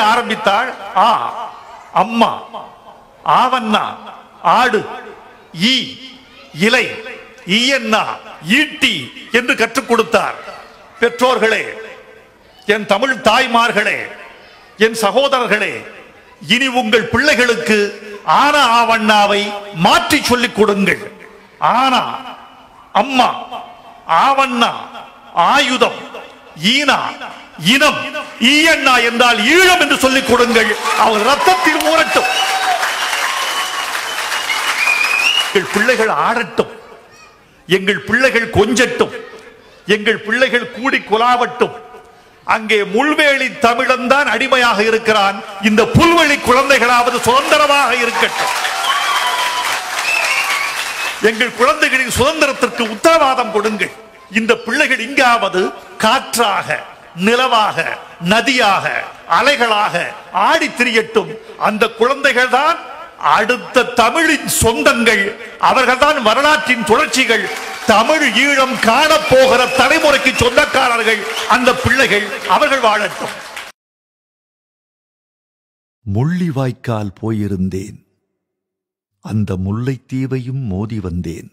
ஆரம்பித்தாள். ஆ அம்மா, ஆவண்ணா ஆடு, ஈ இலை, ஈயண்ணா ஈட்டி என்று கற்றுக் கொடுத்தார். பெற்றோர்களே, என் தமிழ் தாய்மார்களே, என் சகோதரர்களே, இனி உங்கள் பிள்ளைகளுக்கு ஆனா ஆவண்ணாவை மாற்றி சொல்லிக் கொடுங்கள். ஆனா அம்மா, ஆவண்ணா ஆயுதம், ஈனா இனம், ஈயண்ணா என்றால் ஈழம் என்று சொல்லிக் கொடுங்கள். அவர் ரத்தத்தில் ஊறட்டும். எங்கள் பிள்ளைகள் ஆடட்டும், எங்கள் பிள்ளைகள் கொஞ்சட்டும், எங்கள் பிள்ளைகள் கூடி குலாவட்டும். அங்கே முள்வேலி தமிழன் தான் அடிமையாக இருக்கிறான். இந்த புல்வெளி குழந்தைகளாவது சுதந்திரமாக இருக்கட்டும். எங்கள் குழந்தைகளின் சுதந்திரத்திற்கு உத்தரவாதம் கொடுங்கள். இந்த பிள்ளைகள் இங்காவது காற்றாக, நிலவாக, நதியாக, அலைகளாக ஆடி திரியட்டும். அந்த குழந்தைகள் தான் அடுத்த தமிழின் சொந்தங்கள். அவர்கள்தான் வரலாற்றின் தொடர்ச்சிகள். தமிழ் ஈழம் காணப்போகிற தலைமுறைக்கு சொந்தக்காரர்கள் அந்த பிள்ளைகள். அவர்கள் வாழட்டும். முள்ளிவாய்க்கால் போயிருந்தேன், அந்த முல்லைத்தீவையும் மோதி வந்தேன்.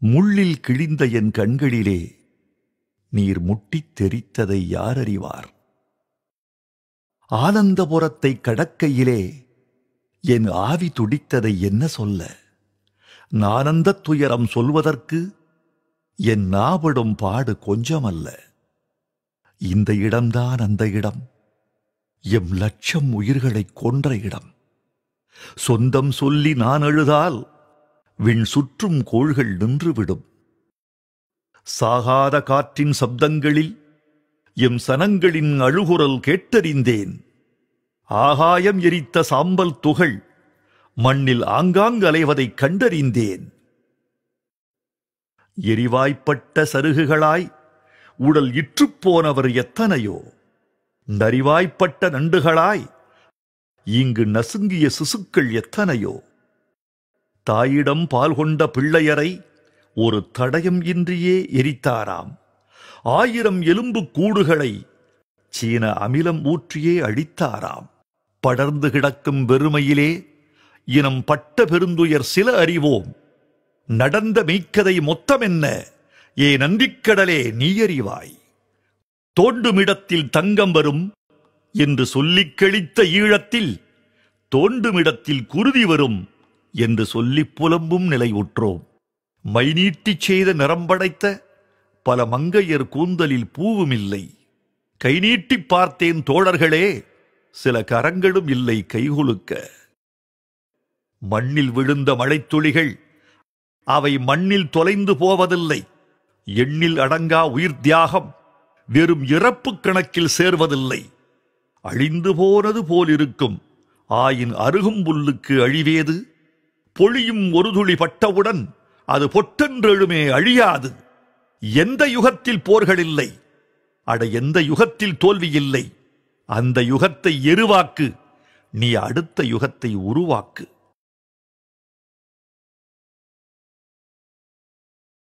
முள்ளில் கிழிந்த என் கண்களிலே நீர் முட்டித் தெரித்ததை யார் அறிவார்? ஆனந்தபுரத்தை கடக்கையிலே என் ஆவி துடித்ததை என்ன சொல்ல? நானந்தத் துயரம் சொல்வதற்கு என் நாபடும் பாடு கொஞ்சமல்ல. இந்த இடம்தான் அந்த இடம், எம் லட்சம் உயிர்களைக் கொன்ற இடம். சொந்தம் சொல்லி நான் அழுதால் விண் சுற்றும் கோள்கள் நின்றுவிடும். சாகாத காற்றின் சப்தங்களில் எம் சனங்களின் அழுகுரல் கேட்டறிந்தேன். ஆகாயம் எரித்த சாம்பல் துகள் மண்ணில் ஆங்காங்கு அலைவதைக் கண்டறிந்தேன். எரிவாய்ப்பட்ட சருகுகளாய் உடல் இற்றுப்போனவர் எத்தனையோ, நரிவாய்ப்பட்ட நண்டுகளாய் இங்கு நசுங்கிய சிசுக்கள் எத்தனையோ. தாயிடம் பால் கொண்ட பிள்ளையரை ஒரு தடயம் இன்றியே எரித்தாராம். 1000 எலும்பு கூடுகளை சீன அமிலம் ஊற்றியே அழித்தாராம். படர்ந்து கிடக்கும் வெறுமையிலே இனம் பட்ட பெருந்துயர் சில அறிவோம். நடந்த மெய்க்கதை மொத்தமென்ன, ஏ நன்றிக்கடலே நீ அறிவாய். தோண்டுமிடத்தில் தங்கம் வரும் என்று சொல்லிக் கழித்த ஈழத்தில் தோண்டுமிடத்தில் குருதி வரும் என்று சொல்லிப் புலம்பும் நிலை உற்றோம். மைநீட்டிச் செய்த நிறம்படைத்த பல மங்கையர் கூந்தலில் பூவுமில்லை. கை நீட்டிப் பார்த்தேன் தோழர்களே, சில கரங்களும் இல்லை கைகுலுக்க. மண்ணில் விழுந்த மழைத்துளிகள் அவை மண்ணில் தொலைந்து போவதில்லை. எண்ணில் அடங்கா உயிர் தியாகம் வெறும் இறப்பு கணக்கில் சேர்வதில்லை. அழிந்து போனது போலிருக்கும் ஆயின் அருகும் புல்லுக்கு அழிவேது. பொழியும் ஒரு துளி பட்டவுடன் அது பொட்டென்றெழுமே அழியாது. எந்த யுகத்தில் போர்கள் இல்லை, அட எந்த யுகத்தில் தோல்வி இல்லை. அந்த யுகத்தை எருவாக்கு, நீ அடுத்த யுகத்தை உருவாக்கு.